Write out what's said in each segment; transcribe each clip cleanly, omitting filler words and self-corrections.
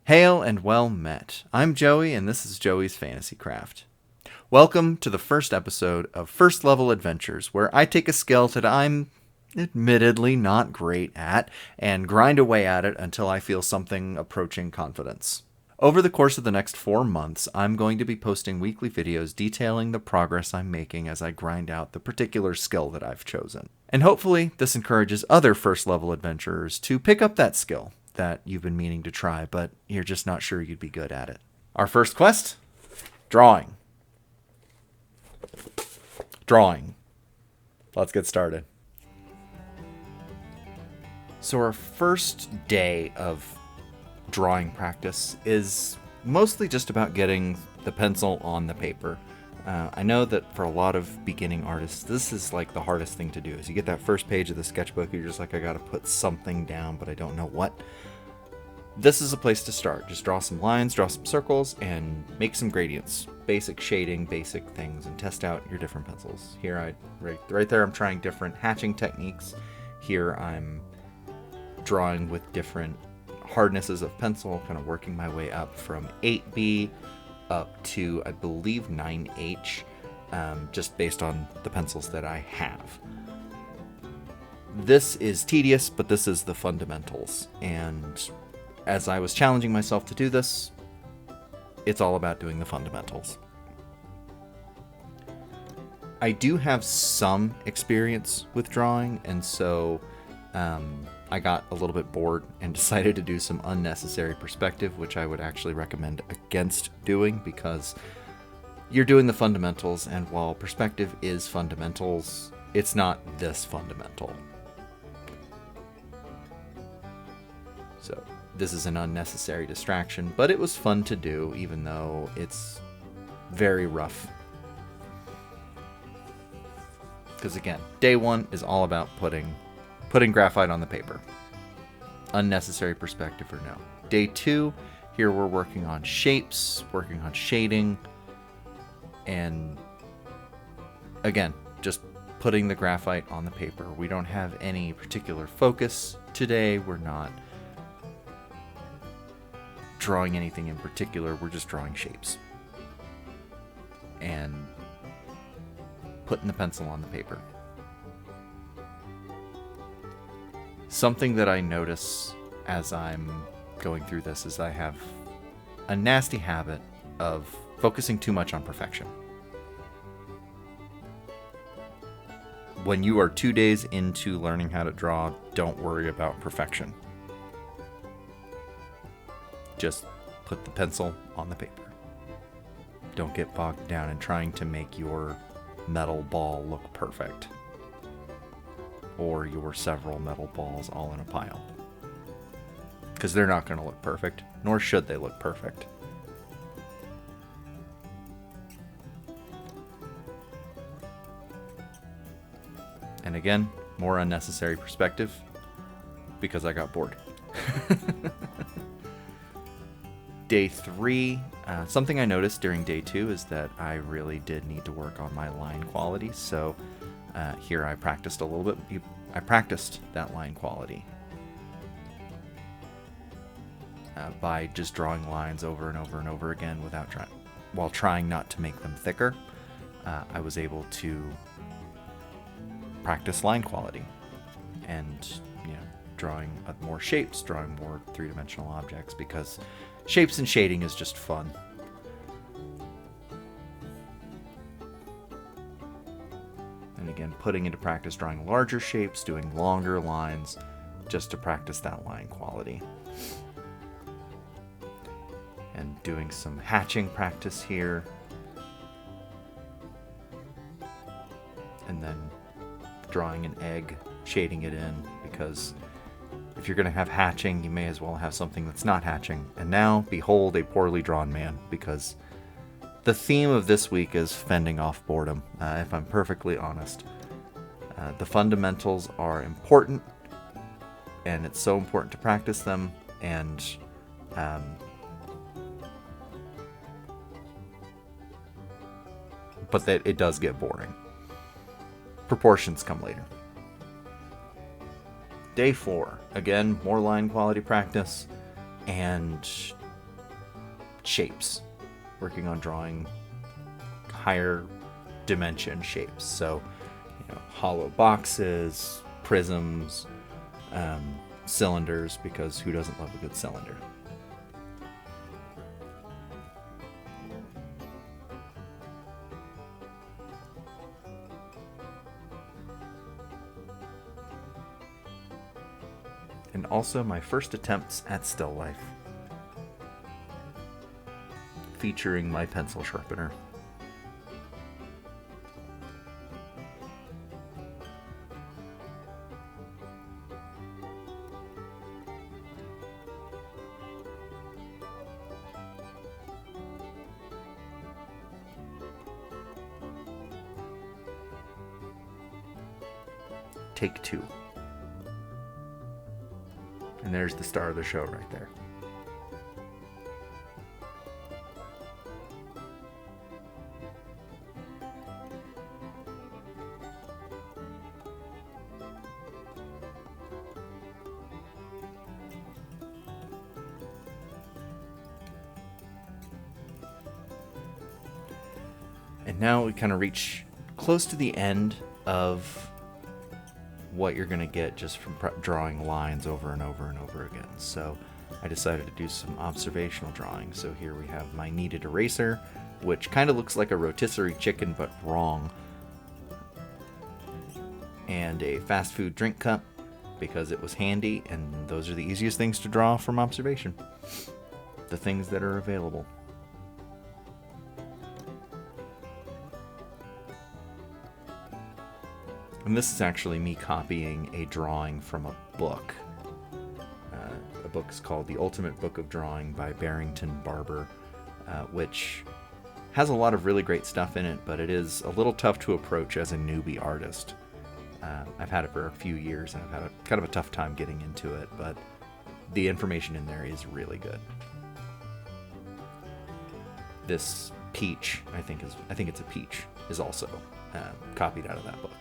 Hail and well met. I'm Joey, and this is Joey's Fantasy Craft. Welcome to the first episode of First Level Adventures, where I take a skill that I'm admittedly not great at and grind away at it until I feel something approaching confidence. Over the course of the next 4 months, I'm going to be posting weekly videos detailing the progress I'm making as I grind out the particular skill that I've chosen. And hopefully, this encourages other first level adventurers to pick up that skill that you've been meaning to try, but you're just not sure you'd be good at it. Our first quest? Drawing. Drawing. Let's get started. So our first day of drawing practice is mostly just about getting the pencil on the paper. I know that for a lot of beginning artists, this is like the hardest thing to do. Is you get that first page of the sketchbook, you're just like, I gotta put something down, but I don't know what. This is a place to start. Just draw some lines, draw some circles, and make some gradients. Basic shading, basic things, and test out your different pencils. Here, right there, I'm trying different hatching techniques. Here, I'm drawing with different hardnesses of pencil, kind of working my way up from 8B up to, I believe, 9H, just based on the pencils that I have. This is tedious, but this is the fundamentals. And as I was challenging myself to do this, it's all about doing the fundamentals. I do have some experience with drawing, and so I got a little bit bored and decided to do some unnecessary perspective, which I would actually recommend against doing because you're doing the fundamentals, and while perspective is fundamentals, it's not this fundamental. So this is an unnecessary distraction, but it was fun to do, even though it's very rough. Because again, day one is all about putting graphite on the paper. Unnecessary perspective or no. Day two, here we're working on shapes, working on shading, and again, just putting the graphite on the paper. We don't have any particular focus today. We're not drawing anything in particular. We're just drawing shapes and putting the pencil on the paper. Something that I notice as I'm going through this is I have a nasty habit of focusing too much on perfection. When you are 2 days into learning how to draw, don't worry about perfection. Just put the pencil on the paper. Don't get bogged down in trying to make your metal ball look perfect, or your several metal balls all in a pile. Because they're not going to look perfect, nor should they look perfect. And again, more unnecessary perspective, because I got bored. Day three, something I noticed during day two is that I really did need to work on my line quality, so here I practiced a little bit. I practiced that line quality by just drawing lines over and over and over again while trying not to make them thicker. I was able to practice line quality and drawing more shapes, drawing more three-dimensional objects, because shapes and shading is just fun. And again, putting into practice drawing larger shapes, doing longer lines, just to practice that line quality. And doing some hatching practice here. And then drawing an egg, shading it in, because if you're going to have hatching, you may as well have something that's not hatching. And now, behold a poorly drawn man, because the theme of this week is fending off boredom, if I'm perfectly honest. The fundamentals are important, and it's so important to practice them, and but that it does get boring. Proportions come later. Day 4, again, more line quality practice, and shapes, working on drawing higher dimension shapes. So, hollow boxes, prisms, cylinders, because who doesn't love a good cylinder? And also my first attempts at still life, featuring my pencil sharpener. Take 2. And there's the star of the show right there. And now we kind of reach close to the end of what you're going to get just from drawing lines over and over and over again. So I decided to do some observational drawing. So here we have my kneaded eraser, which kind of looks like a rotisserie chicken but wrong, and a fast food drink cup because it was handy, and those are the easiest things to draw from observation, the things that are available. And this is actually me copying a drawing from a book. The book is called The Ultimate Book of Drawing by Barrington, Barber, which has a lot of really great stuff in it, but it is a little tough to approach as a newbie artist. I've had it for a few years, and I've had kind of a tough time getting into it, but the information in there is really good. This peach, I think it's a peach, is also copied out of that book.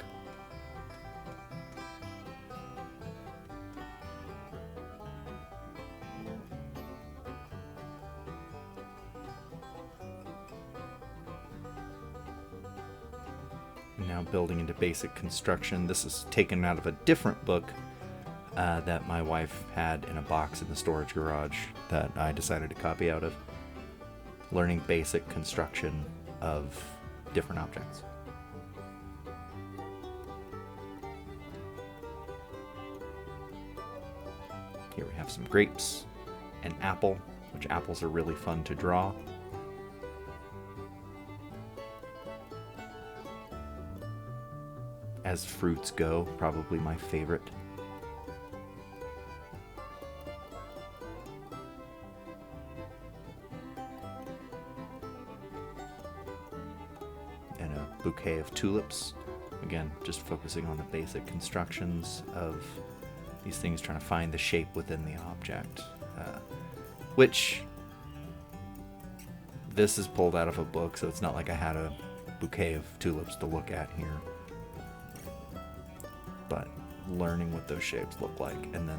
Now building into basic construction. This is taken out of a different book that my wife had in a box in the storage garage that I decided to copy out of. Learning basic construction of different objects. Here we have some grapes, an apple, which apples are really fun to draw. As fruits go, probably my favorite. And a bouquet of tulips. Again, just focusing on the basic constructions of these things, trying to find the shape within the object. Which, this is pulled out of a book, so it's not like I had a bouquet of tulips to look at here. But learning what those shapes look like, and then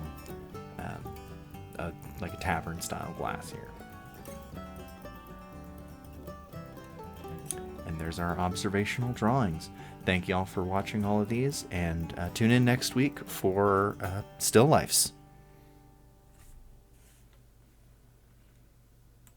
like a tavern style glass here. And there's our observational drawings. Thank y'all for watching all of these, and tune in next week for still lifes.